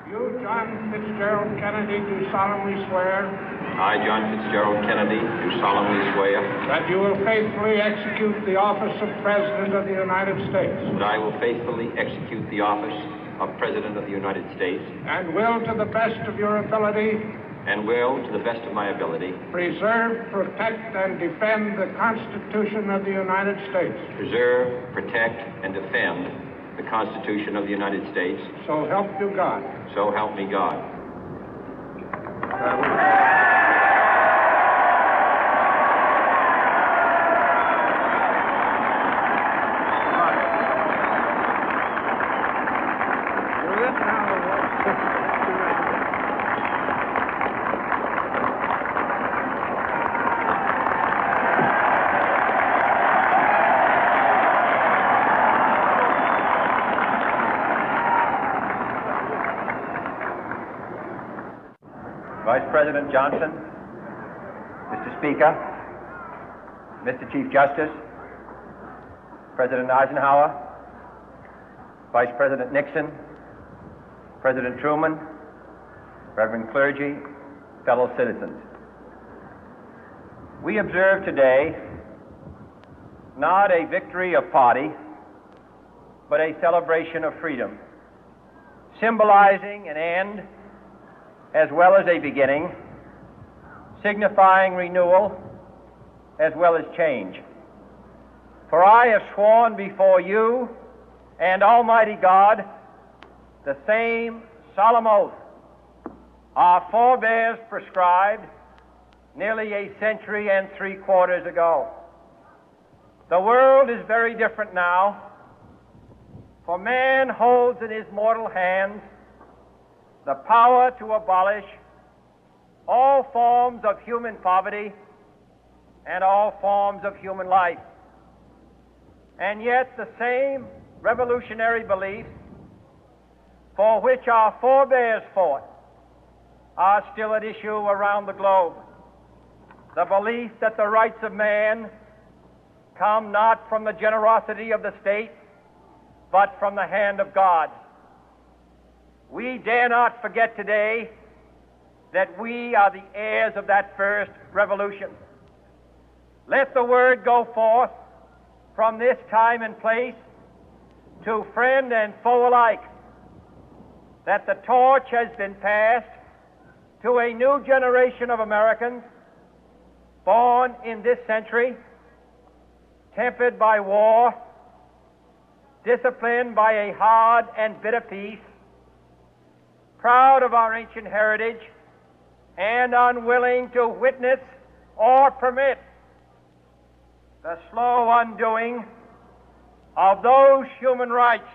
You, John Fitzgerald Kennedy, do solemnly swear I, John Fitzgerald Kennedy, do solemnly swear that you will faithfully execute the office of President of the United States that I will faithfully execute the office of President of the United States and will, to the best of your ability, and will, to the best of my ability, preserve, protect, and defend the Constitution of the United States. preserve, protect, and defend the Constitution of the United States. So help you God. So help me God. Vice President Johnson, Mr. Speaker, Mr. Chief Justice, President Eisenhower, Vice President Nixon, President Truman, Reverend clergy, fellow citizens. We observe today not a victory of party, but a celebration of freedom, symbolizing an end as well as a beginning, signifying renewal as well as change. For I have sworn before you and Almighty God the same solemn oath our forebears prescribed nearly a century and 3/4 ago. The world is very different now, for man holds in his mortal hands the power to abolish all forms of human poverty and all forms of human life. And yet the same revolutionary beliefs for which our forebears fought are still at issue around the globe. The belief that the rights of man come not from the generosity of the state, but from the hand of God. We dare not forget today that we are the heirs of that first revolution. Let the word go forth from this time and place to friend and foe alike that the torch has been passed to a new generation of Americans born in this century, tempered by war, disciplined by a hard and bitter peace, proud of our ancient heritage, and unwilling to witness or permit the slow undoing of those human rights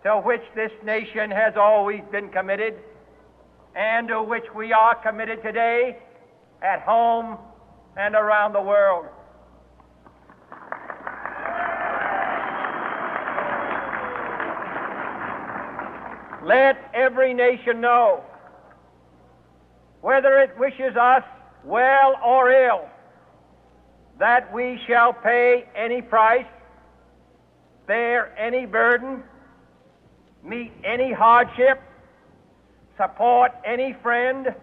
to which this nation has always been committed and to which we are committed today at home and around the world. Let every nation know, whether it wishes us well or ill, that we shall pay any price, bear any burden, meet any hardship, support any friend,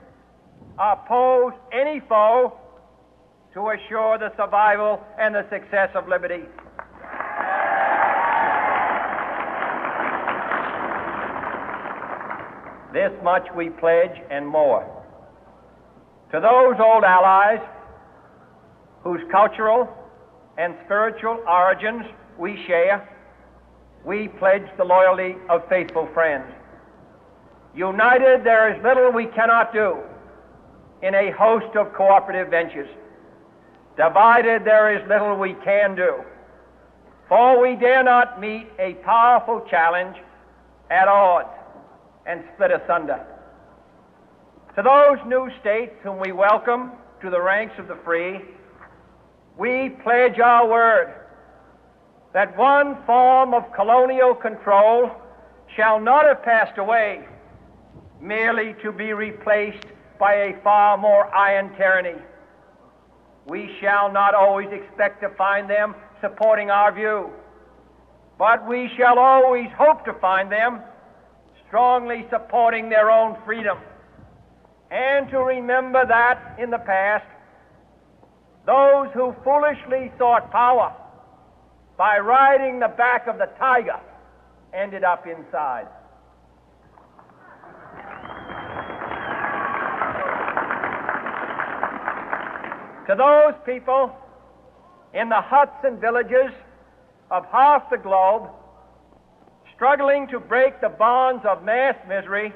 oppose any foe to assure the survival and the success of liberty. This much we pledge and more. To those old allies whose cultural and spiritual origins we share, we pledge the loyalty of faithful friends. United, there is little we cannot do in a host of cooperative ventures. Divided, there is little we can do, for we dare not meet a powerful challenge at odds and split asunder. To those new states whom we welcome to the ranks of the free, we pledge our word that one form of colonial control shall not have passed away, merely to be replaced by a far more iron tyranny. We shall not always expect to find them supporting our view, but we shall always hope to find them strongly supporting their own freedom, and to remember that in the past, those who foolishly sought power by riding the back of the tiger ended up inside. To those people in the huts and villages of half the globe struggling to break the bonds of mass misery,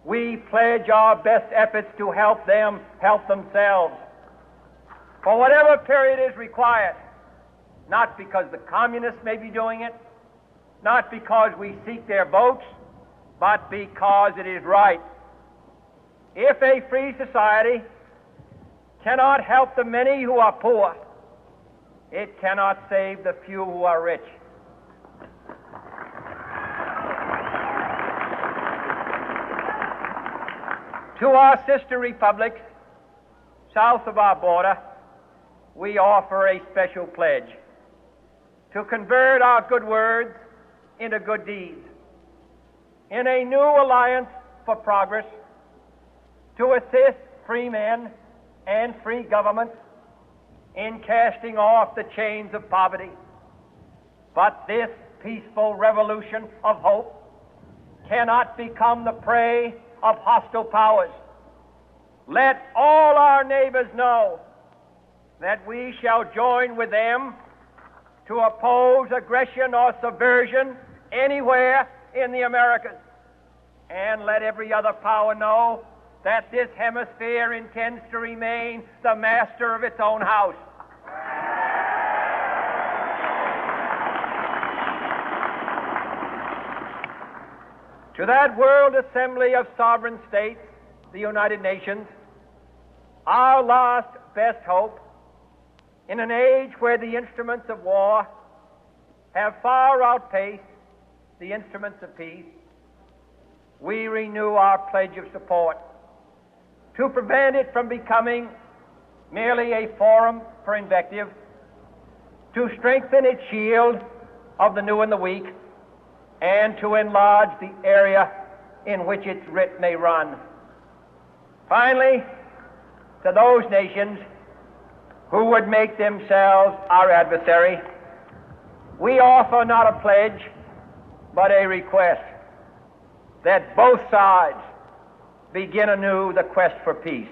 we pledge our best efforts to help them help themselves for whatever period is required, not because the communists may be doing it, not because we seek their votes, but because it is right. If a free society cannot help the many who are poor, it cannot save the few who are rich. To our sister republics south of our border, we offer a special pledge to convert our good words into good deeds, in a new alliance for progress, to assist free men and free governments in casting off the chains of poverty. But this peaceful revolution of hope cannot become the prey of hostile powers. Let all our neighbors know that we shall join with them to oppose aggression or subversion anywhere in the Americas. And let every other power know that this hemisphere intends to remain the master of its own house. To that World Assembly of Sovereign States, the United Nations, our last best hope, in an age where the instruments of war have far outpaced the instruments of peace, we renew our pledge of support to prevent it from becoming merely a forum for invective, to strengthen its shield of the new and the weak, and to enlarge the area in which its writ may run. Finally, to those nations who would make themselves our adversary, we offer not a pledge, but a request that both sides begin anew the quest for peace.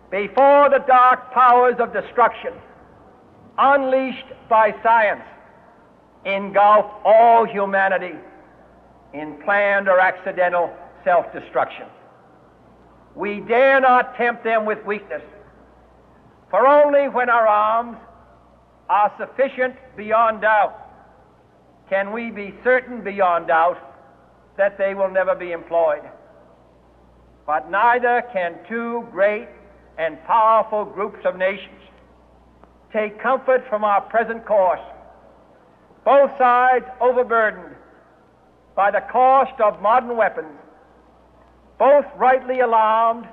Before the dark powers of destruction, unleashed by science, engulf all humanity in planned or accidental self-destruction, we dare not tempt them with weakness, for only when our arms are sufficient beyond doubt can we be certain beyond doubt that they will never be employed. But neither can two great and powerful groups of nations take comfort from our present course, both sides overburdened by the cost of modern weapons, both rightly alarmed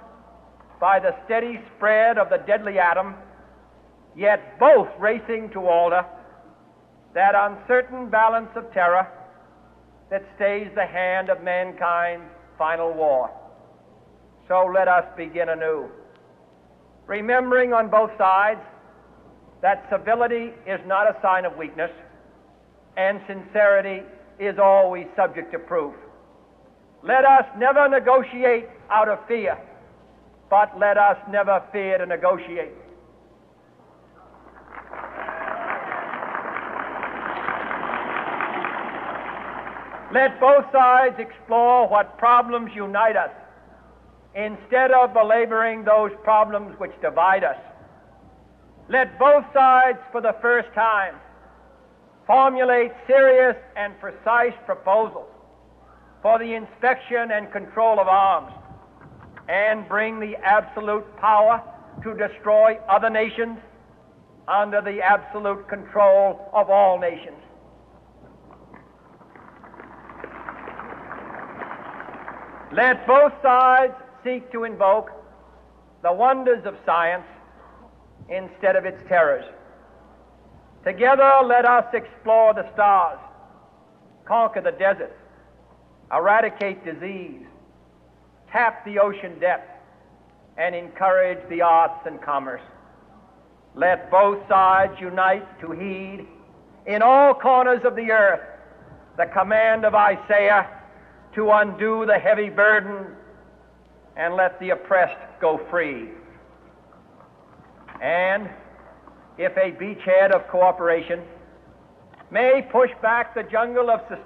by the steady spread of the deadly atom, yet both racing to alter that uncertain balance of terror that stays the hand of mankind's final war. So let us begin anew, remembering on both sides that civility is not a sign of weakness, and sincerity is always subject to proof. Let us never negotiate out of fear, but let us never fear to negotiate. Let both sides explore what problems unite us, instead of belaboring those problems which divide us. Let both sides, for the first time, formulate serious and precise proposals for the inspection and control of arms, and bring the absolute power to destroy other nations under the absolute control of all nations. Let both sides seek to invoke the wonders of science instead of its terrors. Together, let us explore the stars, conquer the deserts, eradicate disease, tap the ocean depth, and encourage the arts and commerce. Let both sides unite to heed in all corners of the earth the command of Isaiah to undo the heavy burden and let the oppressed go free. And if a beachhead of cooperation may push back the jungle of suspicion,